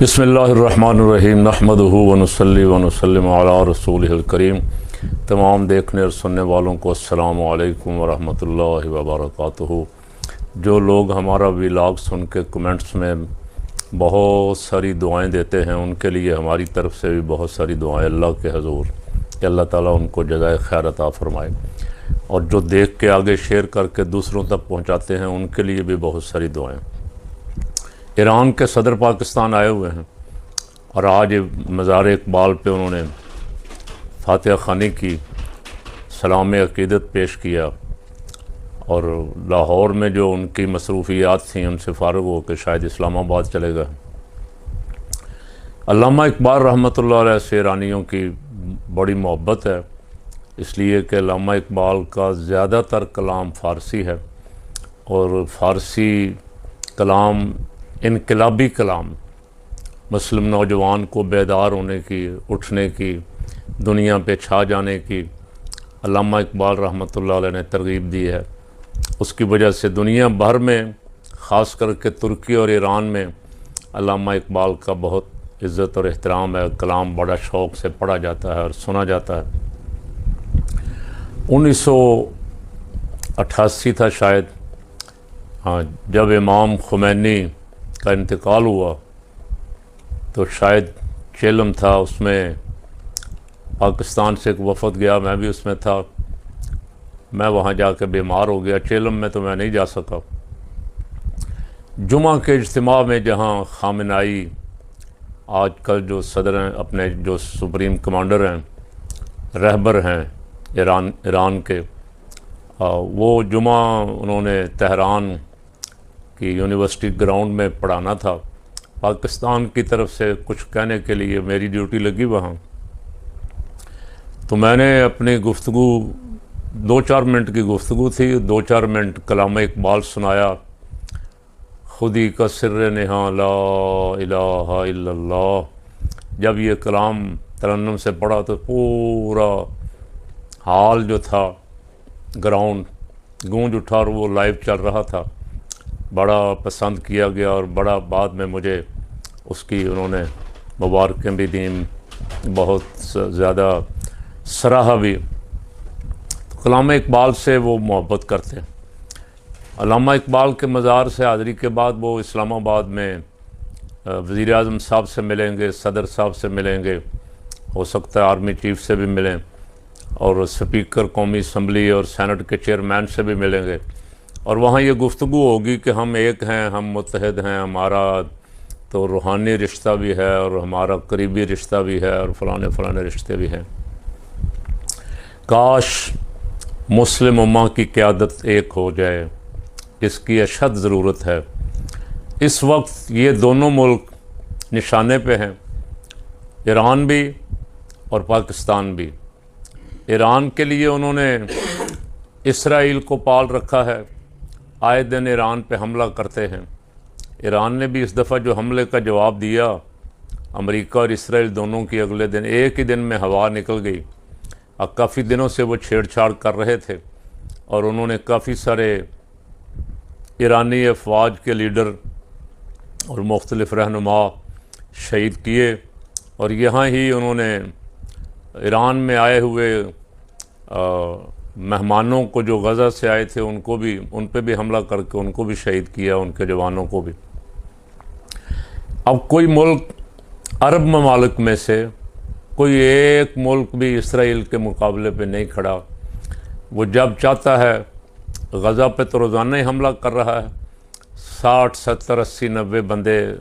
بسم اللہ الرحمن الرحیم نحمدہ ونصلی ونسلم علی رسولہ الکریم۔ تمام دیکھنے اور سننے والوں کو السلام علیکم ورحمۃ اللہ وبرکاتہ۔ جو لوگ ہمارا ویلاگ سن کے کمنٹس میں بہت ساری دعائیں دیتے ہیں ان کے لیے ہماری طرف سے بھی بہت ساری دعائیں اللہ کے حضور کہ اللہ تعالیٰ ان کو جزائے خیر عطا فرمائے، اور جو دیکھ کے آگے شیئر کر کے دوسروں تک پہنچاتے ہیں ان کے لیے بھی بہت ساری دعائیں۔ ایران کے صدر پاکستان آئے ہوئے ہیں اور آج مزار اقبال پہ انہوں نے فاتحہ خوانی کی، سلام عقیدت پیش کیا، اور لاہور میں جو ان کی مصروفیات تھیں ان سے فارغ ہو کے شاید اسلام آباد چلے گئے۔ علامہ اقبال رحمۃ اللہ علیہ سے ایرانیوں کی بڑی محبت ہے، اس لیے کہ علامہ اقبال کا زیادہ تر کلام فارسی ہے، اور فارسی کلام انقلابی کلام، مسلم نوجوان کو بیدار ہونے کی، اٹھنے کی، دنیا پہ چھا جانے کی علامہ اقبال رحمۃ اللہ علیہ نے ترغیب دی ہے۔ اس کی وجہ سے دنیا بھر میں، خاص کر کے ترکی اور ایران میں، علامہ اقبال کا بہت عزت اور احترام ہے، کلام بڑا شوق سے پڑھا جاتا ہے اور سنا جاتا ہے۔ 1988 تھا شاید، جب امام خمینی کا انتقال ہوا تو شاید چیلم تھا، اس میں پاکستان سے ایک وفد گیا، میں بھی اس میں تھا۔ میں وہاں جا کے بیمار ہو گیا، چیلم میں تو میں نہیں جا سکا۔ جمعہ کے اجتماع میں جہاں خامنائی آج کل جو صدر ہیں، اپنے جو سپریم کمانڈر ہیں، رہبر ہیں ایران کے، وہ جمعہ انہوں نے تہران کی یونیورسٹی گراؤنڈ میں پڑھانا تھا۔ پاکستان کی طرف سے کچھ کہنے کے لیے میری ڈیوٹی لگی وہاں، تو میں نے اپنی گفتگو 2-4 منٹ کی گفتگو تھی، 2-4 منٹ کلام اقبال سنایا۔ خودی کا سر نہاں لا الہ الا اللہ، جب یہ کلام ترنم سے پڑھا تو پورا حال جو تھا گراؤنڈ گونج اٹھا، اور وہ لائیو چل رہا تھا۔ بڑا پسند کیا گیا، اور بڑا بعد میں مجھے اس کی انہوں نے مبارکیں بھی دیں، بہت زیادہ سراہا بھی۔ کلام اقبال سے وہ محبت کرتے ہیں۔ علامہ اقبال کے مزار سے حاضری کے بعد وہ اسلام آباد میں وزیر اعظم صاحب سے ملیں گے، صدر صاحب سے ملیں گے، ہو سکتا ہے آرمی چیف سے بھی ملیں، اور سپیکر قومی اسمبلی اور سینٹ کے چیئرمین سے بھی ملیں گے، اور وہاں یہ گفتگو ہوگی کہ ہم ایک ہیں، ہم متحد ہیں، ہمارا تو روحانی رشتہ بھی ہے اور ہمارا قریبی رشتہ بھی ہے، اور فلانے رشتے بھی ہیں۔ کاش مسلم امہ کی قیادت ایک ہو جائے، اس کی اشد ضرورت ہے۔ اس وقت یہ دونوں ملک نشانے پہ ہیں، ایران بھی اور پاکستان بھی۔ ایران کے لیے انہوں نے اسرائیل کو پال رکھا ہے، آئے دن ایران پہ حملہ کرتے ہیں۔ ایران نے بھی اس دفعہ جو حملے کا جواب دیا، امریکہ اور اسرائیل دونوں کی اگلے دن ایک ہی دن میں ہوا نکل گئی، اور کافی دنوں سے وہ چھیڑ چھاڑ کر رہے تھے، اور انہوں نے کافی سارے ایرانی افواج کے لیڈر اور مختلف رہنما شہید کیے، اور یہاں ہی انہوں نے ایران میں آئے ہوئے مہمانوں کو جو غزہ سے آئے تھے ان پہ بھی حملہ کر کے ان کو بھی شہید کیا، ان کے جوانوں کو بھی۔ اب کوئی ملک عرب ممالک میں سے کوئی ایک ملک بھی اسرائیل کے مقابلے پہ نہیں کھڑا۔ وہ جب چاہتا ہے غزہ پہ تو روزانہ ہی حملہ کر رہا ہے، 60 70 80 90 بندے،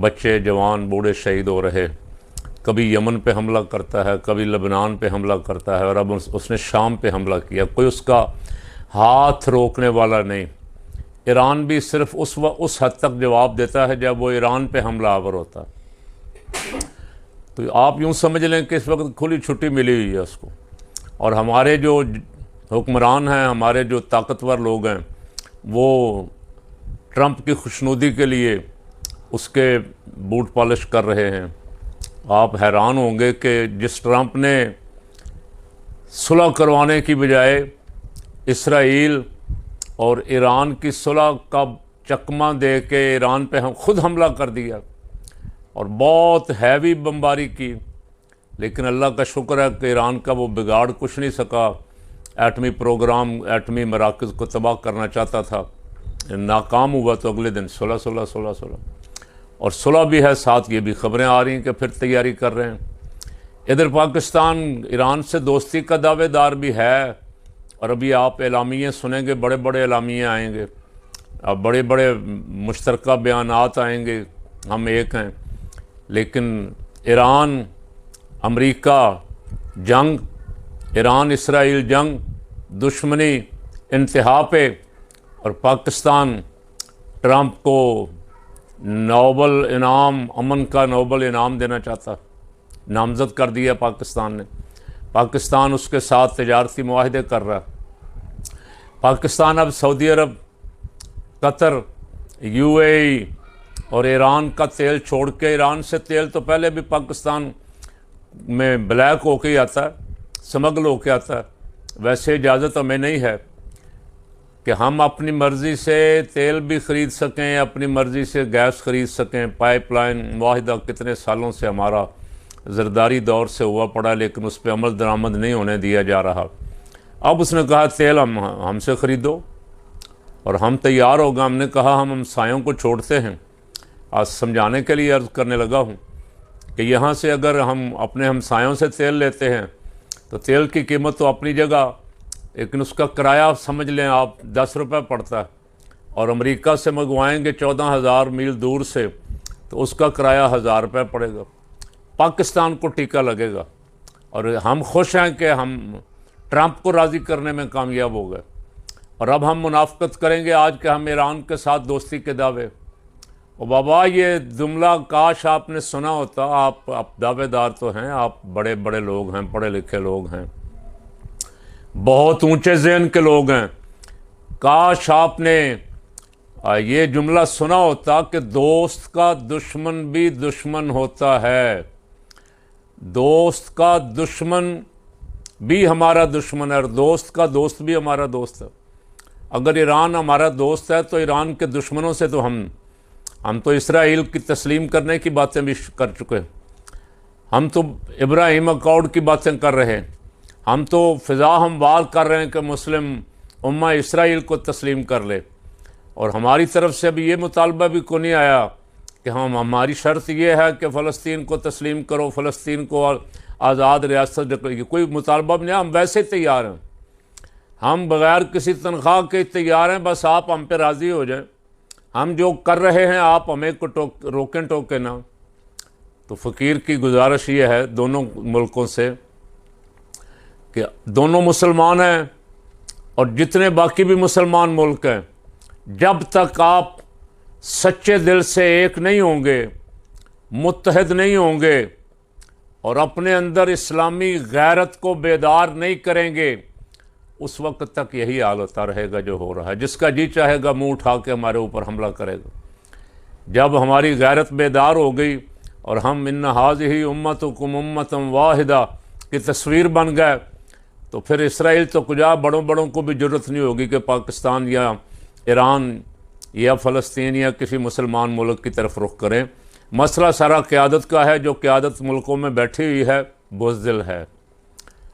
بچے جوان بوڑھے شہید ہو رہے۔ کبھی یمن پہ حملہ کرتا ہے، کبھی لبنان پہ حملہ کرتا ہے، اور اب اس نے شام پہ حملہ کیا۔ کوئی اس کا ہاتھ روکنے والا نہیں۔ ایران بھی صرف اس حد تک جواب دیتا ہے جب وہ ایران پہ حملہ آور ہوتا ہے۔ تو آپ یوں سمجھ لیں کہ اس وقت کھلی چھٹی ملی ہوئی ہے اس کو، اور ہمارے جو حکمران ہیں، ہمارے جو طاقتور لوگ ہیں، وہ ٹرمپ کی خوشنودی کے لیے اس کے بوٹ پالش کر رہے ہیں۔ آپ حیران ہوں گے کہ جس ٹرمپ نے صلح کروانے کی بجائے اسرائیل اور ایران کی صلح کا چکمہ دے کے ایران پہ ہم خود حملہ کر دیا، اور بہت ہیوی بمباری کی، لیکن اللہ کا شکر ہے کہ ایران کا وہ بگاڑ کچھ نہیں سکا۔ ایٹمی پروگرام، ایٹمی مراکز کو تباہ کرنا چاہتا تھا، ناکام ہوا، تو اگلے دن صلح اور صلح بھی ہے، ساتھ یہ بھی خبریں آ رہی ہیں کہ پھر تیاری کر رہے ہیں۔ ادھر پاکستان ایران سے دوستی کا دعوے دار بھی ہے، اور ابھی آپ اعلامیے سنیں گے، بڑے بڑے اعلامیے آئیں گے، اب بڑے بڑے مشترکہ بیانات آئیں گے، ہم ایک ہیں۔ لیکن ایران امریکہ جنگ، ایران اسرائیل جنگ، دشمنی انتہا پہ، اور پاکستان ٹرمپ کو نوبل انعام، امن کا نوبل انعام دینا چاہتا، نامزد کر دیا پاکستان نے۔ پاکستان اس کے ساتھ تجارتی معاہدے کر رہا ہے۔ پاکستان اب سعودی عرب، قطر، یو اے ای اور ایران کا تیل چھوڑ کے، ایران سے تیل تو پہلے بھی پاکستان میں بلیک ہو کے ہی آتا ہے، سمگل ہو کے آتا ہے، ویسے اجازت ہمیں نہیں ہے کہ ہم اپنی مرضی سے تیل بھی خرید سکیں، اپنی مرضی سے گیس خرید سکیں۔ پائپ لائن معاہدہ کتنے سالوں سے ہمارا زرداری دور سے ہوا پڑا، لیکن اس پہ عمل درآمد نہیں ہونے دیا جا رہا۔ اب اس نے کہا تیل ہم سے خریدو، اور ہم تیار ہو گئے۔ ہم نے کہا ہم ہمسایوں کو چھوڑتے ہیں۔ آج سمجھانے کے لیے عرض کرنے لگا ہوں کہ یہاں سے اگر ہم اپنے ہمسایوں سے تیل لیتے ہیں تو تیل کی قیمت تو اپنی جگہ، لیکن اس کا کرایہ سمجھ لیں آپ 10 روپے پڑتا ہے، اور امریکہ سے منگوائیں گے 14,000 میل دور سے تو اس کا کرایہ 1,000 روپے پڑے گا، پاکستان کو ٹیکہ لگے گا۔ اور ہم خوش ہیں کہ ہم ٹرمپ کو راضی کرنے میں کامیاب ہو گئے، اور اب ہم منافقت کریں گے آج کہ ہم ایران کے ساتھ دوستی کے دعوے۔ اور بابا یہ جملہ کاش آپ نے سنا ہوتا، آپ دعوے دار تو ہیں، آپ بڑے بڑے لوگ ہیں، پڑھے لکھے لوگ ہیں، بہت اونچے ذہن کے لوگ ہیں، کاش آپ نے یہ جملہ سنا ہوتا کہ دوست کا دشمن بھی دشمن ہوتا ہے، دوست کا دشمن بھی ہمارا دشمن ہے، اور دوست کا دوست بھی ہمارا دوست ہے۔ اگر ایران ہمارا دوست ہے تو ایران کے دشمنوں سے تو ہم تو اسرائیل کی تسلیم کرنے کی باتیں بھی کر چکے ہیں، ہم تو ابراہیم اکارڈ کی باتیں کر رہے ہیں، ہم تو فضا ہموار کر رہے ہیں کہ مسلم امہ اسرائیل کو تسلیم کر لے، اور ہماری طرف سے ابھی یہ مطالبہ بھی کو نہیں آیا کہ ہماری شرط یہ ہے کہ فلسطین کو تسلیم کرو، فلسطین کو آزاد ریاست، کوئی مطالبہ نہیں، ہم ویسے تیار ہیں، ہم بغیر کسی تنخواہ کے تیار ہیں، بس آپ ہم پہ راضی ہو جائیں، ہم جو کر رہے ہیں آپ ہمیں کو روکیں ٹوکیں نہ۔ تو فقیر کی گزارش یہ ہے دونوں ملکوں سے کہ دونوں مسلمان ہیں، اور جتنے باقی بھی مسلمان ملک ہیں، جب تک آپ سچے دل سے ایک نہیں ہوں گے، متحد نہیں ہوں گے، اور اپنے اندر اسلامی غیرت کو بیدار نہیں کریں گے، اس وقت تک یہی حال ہوتا رہے گا جو ہو رہا ہے۔ جس کا جی چاہے گا منہ اٹھا کے ہمارے اوپر حملہ کرے گا۔ جب ہماری غیرت بیدار ہو گئی اور ہم ان ھذہ امتکم امۃ واحدہ کی تصویر بن گئے، تو پھر اسرائیل تو کجا بڑوں کو بھی جرت نہیں ہوگی کہ پاکستان یا ایران یا فلسطین یا کسی مسلمان ملک کی طرف رخ کریں۔ مسئلہ سارا قیادت کا ہے، جو قیادت ملکوں میں بیٹھی ہوئی ہے بزدل ہے،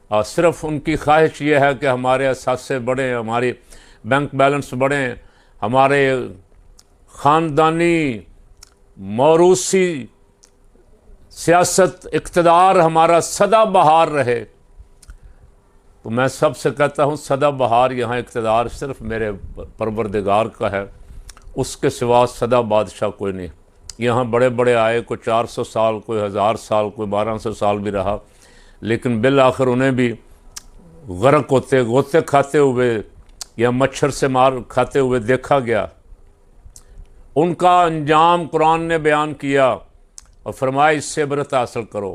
اور صرف ان کی خواہش یہ ہے کہ ہمارے اثاثے بڑھیں، ہمارے بینک بیلنس بڑھیں، ہمارے خاندانی موروثی سیاست اقتدار ہمارا سدا بہار رہے۔ تو میں سب سے کہتا ہوں سدا بہار یہاں اقتدار صرف میرے پروردگار کا ہے، اس کے سوا سدا بادشاہ کوئی نہیں۔ یہاں بڑے بڑے آئے، کوئی 400 سال، کوئی 1000 سال، کوئی 1200 سال بھی رہا، لیکن بالآخر انہیں بھی غرق ہوتے، غوطے کھاتے ہوئے یا مچھر سے مار کھاتے ہوئے دیکھا گیا۔ ان کا انجام قرآن نے بیان کیا اور فرمایا اس سے عبرت حاصل کرو۔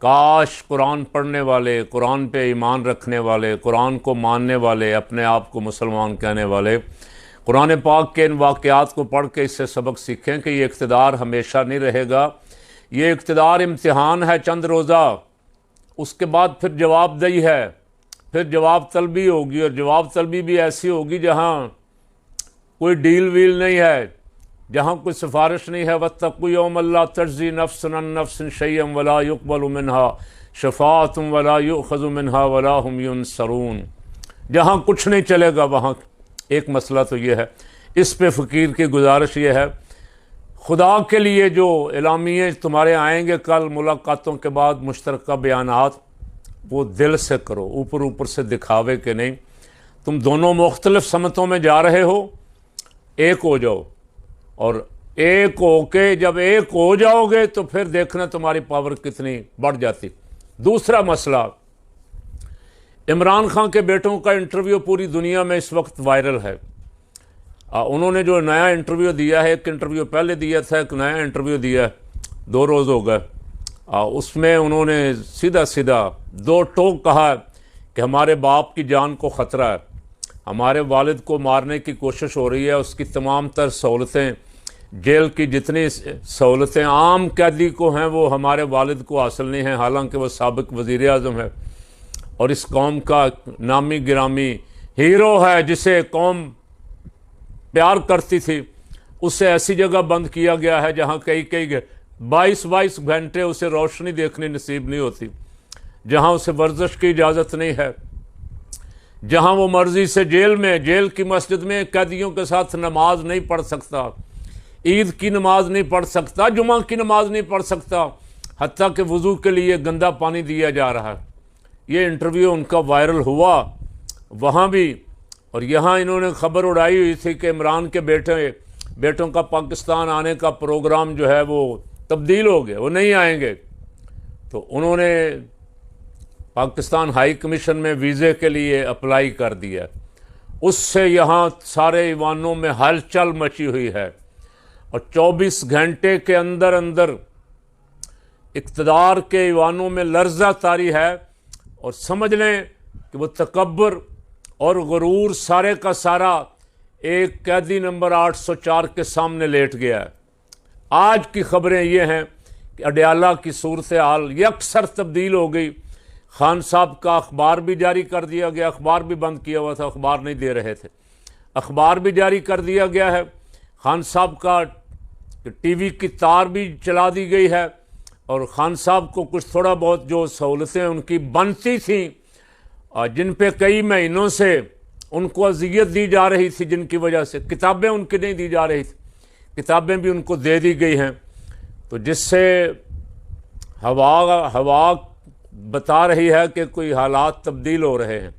کاش قرآن پڑھنے والے، قرآن پہ ایمان رکھنے والے، قرآن کو ماننے والے، اپنے آپ کو مسلمان کہنے والے قرآن پاک کے ان واقعات کو پڑھ کے اس سے سبق سیکھیں کہ یہ اقتدار ہمیشہ نہیں رہے گا، یہ اقتدار امتحان ہے چند روزہ، اس کے بعد پھر جواب دہی ہے، پھر جواب طلبی ہوگی، اور جواب طلبی بھی ایسی ہوگی جہاں کوئی ڈیل ویل نہیں ہے، جہاں کوئی سفارش نہیں ہے، وَاتَّقُوا يَوْمًا لَا تَجْزِي نَفْسٌ عَن نَفْسٍ شَيْئًا وَلَا يُقْبَلُ مِنْهَا شَفَاعَةٌ وَلَا يُؤْخَذُ مِنْهَا وَلَا هُمْ يُنصَرُونَ۔ جہاں کچھ نہیں چلے گا وہاں ایک مسئلہ تو یہ ہے۔ اس پہ فقیر کی گزارش یہ ہے، خدا کے لیے جو اعلامیے تمہارے آئیں گے کل ملاقاتوں کے بعد، مشترکہ بیانات، وہ دل سے کرو، اوپر اوپر سے دکھاوے کے نہیں۔ تم دونوں مختلف سمتوں میں جا رہے ہو، ایک ہو جاؤ، اور ایک ہو کے جب ایک ہو جاؤ گے تو پھر دیکھنا تمہاری پاور کتنی بڑھ جاتی۔ دوسرا مسئلہ، عمران خان کے بیٹوں کا انٹرویو پوری دنیا میں اس وقت وائرل ہے۔ انہوں نے جو نیا انٹرویو دیا ہے، ایک انٹرویو پہلے دیا تھا، ایک نیا انٹرویو دیا ہے، 2 روز ہو گئے۔ اس میں انہوں نے سیدھا سیدھا 2 ٹوک کہا کہ ہمارے باپ کی جان کو خطرہ ہے، ہمارے والد کو مارنے کی کوشش ہو رہی ہے، اس کی تمام تر سہولتیں، جیل کی جتنی سہولتیں عام قیدی کو ہیں وہ ہمارے والد کو حاصل نہیں ہیں، حالانکہ وہ سابق وزیر اعظم ہے اور اس قوم کا نامی گرامی ہیرو ہے، جسے قوم پیار کرتی تھی۔ اسے ایسی جگہ بند کیا گیا ہے جہاں کئی 22 گھنٹے اسے روشنی دیکھنے نصیب نہیں ہوتی، جہاں اسے ورزش کی اجازت نہیں ہے، جہاں وہ مرضی سے جیل کی مسجد میں قیدیوں کے ساتھ نماز نہیں پڑھ سکتا، عید کی نماز نہیں پڑھ سکتا، جمعہ کی نماز نہیں پڑھ سکتا، حتیٰ کہ وضو کے لیے گندا پانی دیا جا رہا ہے۔ یہ انٹرویو ان کا وائرل ہوا وہاں بھی، اور یہاں انہوں نے خبر اڑائی ہوئی تھی کہ عمران کے بیٹوں کا پاکستان آنے کا پروگرام جو ہے وہ تبدیل ہو گیا، وہ نہیں آئیں گے۔ تو انہوں نے پاکستان ہائی کمیشن میں ویزے کے لیے اپلائی کر دیا، اس سے یہاں سارے ایوانوں میں ہلچل مچی ہوئی ہے، اور 24 گھنٹے کے اندر اقتدار کے ایوانوں میں لرزہ طاری ہے، اور سمجھ لیں کہ وہ تکبر اور غرور سارے کا سارا ایک قیدی نمبر 804 کے سامنے لیٹ گیا ہے۔ آج کی خبریں یہ ہیں کہ اڈیالہ کی صورتحال یکسر تبدیل ہو گئی، خان صاحب کا اخبار بھی جاری کر دیا گیا، اخبار بھی بند کیا ہوا تھا، اخبار نہیں دے رہے تھے، اخبار بھی جاری کر دیا گیا ہے، خان صاحب کا ٹی وی کی تار بھی چلا دی گئی ہے، اور خان صاحب کو کچھ تھوڑا بہت جو سہولتیں ان کی بنتی تھیں، جن پہ کئی مہینوں سے ان کو اذیت دی جا رہی تھی، جن کی وجہ سے کتابیں ان کی نہیں دی جا رہی تھی، کتابیں بھی ان کو دے دی گئی ہیں، تو جس سے ہوا بتا رہی ہے کہ کوئی حالات تبدیل ہو رہے ہیں،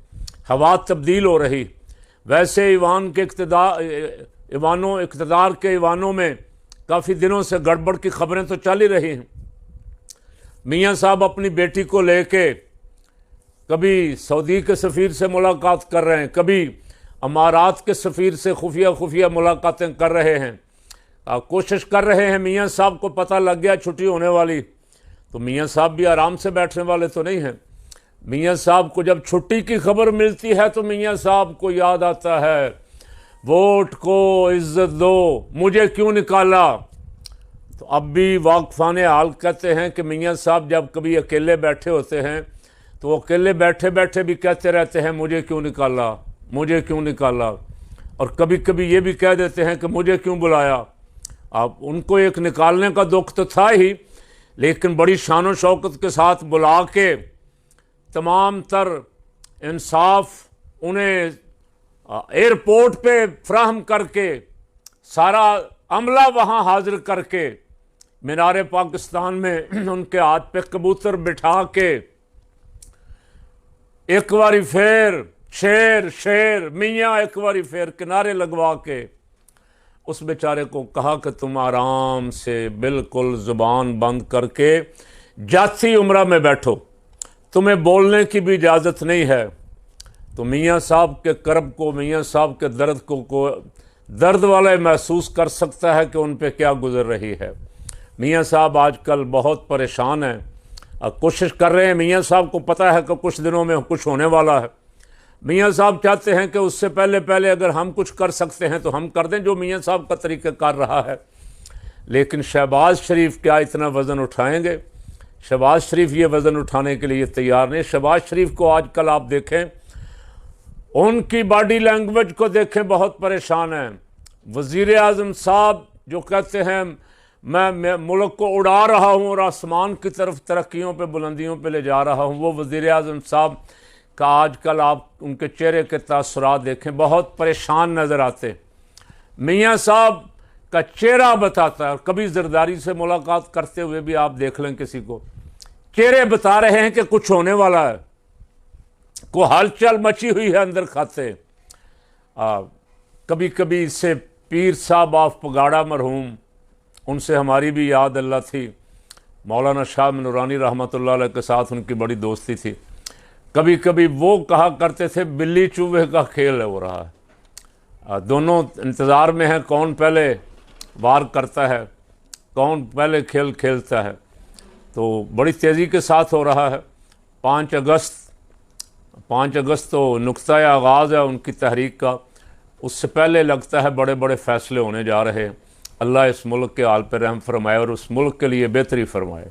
ہوا تبدیل ہو رہی۔ ویسے اقتدار کے ایوانوں میں کافی دنوں سے گڑبڑ کی خبریں تو چل ہی رہی ہیں۔ میاں صاحب اپنی بیٹی کو لے کے کبھی سعودی کے سفیر سے ملاقات کر رہے ہیں، کبھی امارات کے سفیر سے خفیہ ملاقاتیں کر رہے ہیں، کوشش کر رہے ہیں۔ میاں صاحب کو پتہ لگ گیا چھٹی ہونے والی، تو میاں صاحب بھی آرام سے بیٹھنے والے تو نہیں ہیں۔ میاں صاحب کو جب چھٹی کی خبر ملتی ہے تو میاں صاحب کو یاد آتا ہے، ووٹ کو عزت دو، مجھے کیوں نکالا۔ تو اب بھی واقفان حال کہتے ہیں کہ میاں صاحب جب کبھی اکیلے بیٹھے ہوتے ہیں تو وہ اکیلے بیٹھے بیٹھے بھی کہتے رہتے ہیں مجھے کیوں نکالا، مجھے کیوں نکالا، اور کبھی کبھی یہ بھی کہہ دیتے ہیں کہ مجھے کیوں بلایا۔ اب ان کو ایک نکالنے کا دکھ تو تھا ہی، لیکن بڑی شان و شوکت کے ساتھ بلا کے تمام تر انصاف انہیں ایئرپورٹ پہ فراہم کر کے، سارا عملہ وہاں حاضر کر کے، مینار پاکستان میں ان کے ہاتھ پہ کبوتر بٹھا کے، ایک باری پھر شیر شیر میاں ایک باری پھر کنارے لگوا کے اس بیچارے کو کہا کہ تم آرام سے بالکل زبان بند کر کے جاتی عمرہ میں بیٹھو، تمہیں بولنے کی بھی اجازت نہیں ہے۔ تو میاں صاحب کے کرب کو، میاں صاحب کے درد کو درد والا محسوس کر سکتا ہے کہ ان پہ کیا گزر رہی ہے۔ میاں صاحب آج کل بہت پریشان ہیں، کوشش کر رہے ہیں، میاں صاحب کو پتہ ہے کہ کچھ دنوں میں کچھ ہونے والا ہے۔ میاں صاحب چاہتے ہیں کہ اس سے پہلے اگر ہم کچھ کر سکتے ہیں تو ہم کر دیں، جو میاں صاحب کا طریقہ کار رہا ہے۔ لیکن شہباز شریف کیا اتنا وزن اٹھائیں گے؟ شہباز شریف یہ وزن اٹھانے کے لیے تیار نہیں۔ شہباز شریف کو آج کل آپ دیکھیں، ان کی باڈی لینگویج کو دیکھیں، بہت پریشان ہیں۔ وزیر اعظم صاحب جو کہتے ہیں میں ملک کو اڑا رہا ہوں اور آسمان کی طرف ترقیوں پہ بلندیوں پہ لے جا رہا ہوں، وہ وزیر اعظم صاحب کا آج کل آپ ان کے چہرے کے تاثرات دیکھیں، بہت پریشان نظر آتے۔ میاں صاحب کا چہرہ بتاتا ہے، کبھی زرداری سے ملاقات کرتے ہوئے بھی آپ دیکھ لیں کسی کو، چہرے بتا رہے ہیں کہ کچھ ہونے والا ہے، کو ہلچل مچی ہوئی ہے اندر کھاتے۔ کبھی کبھی اس سے پیر صاحب آف پگاڑا مرحوم، ان سے ہماری بھی یاد اللہ تھی، مولانا شاہ نورانی رحمۃ اللہ علیہ کے ساتھ ان کی بڑی دوستی تھی۔ کبھی کبھی وہ کہا کرتے تھے بلی چوہے کا کھیل ہے ہو رہا ہے، دونوں انتظار میں ہیں کون پہلے وار کرتا ہے، کون پہلے کھیل کھیلتا ہے۔ تو بڑی تیزی کے ساتھ ہو رہا ہے۔ 5 اگست تو نقطۂ آغاز ہے ان کی تحریک کا، اس سے پہلے لگتا ہے بڑے بڑے فیصلے ہونے جا رہے ہیں۔ اللہ اس ملک کے حال پہ رحم فرمائے اور اس ملک کے لیے بہتری فرمائے۔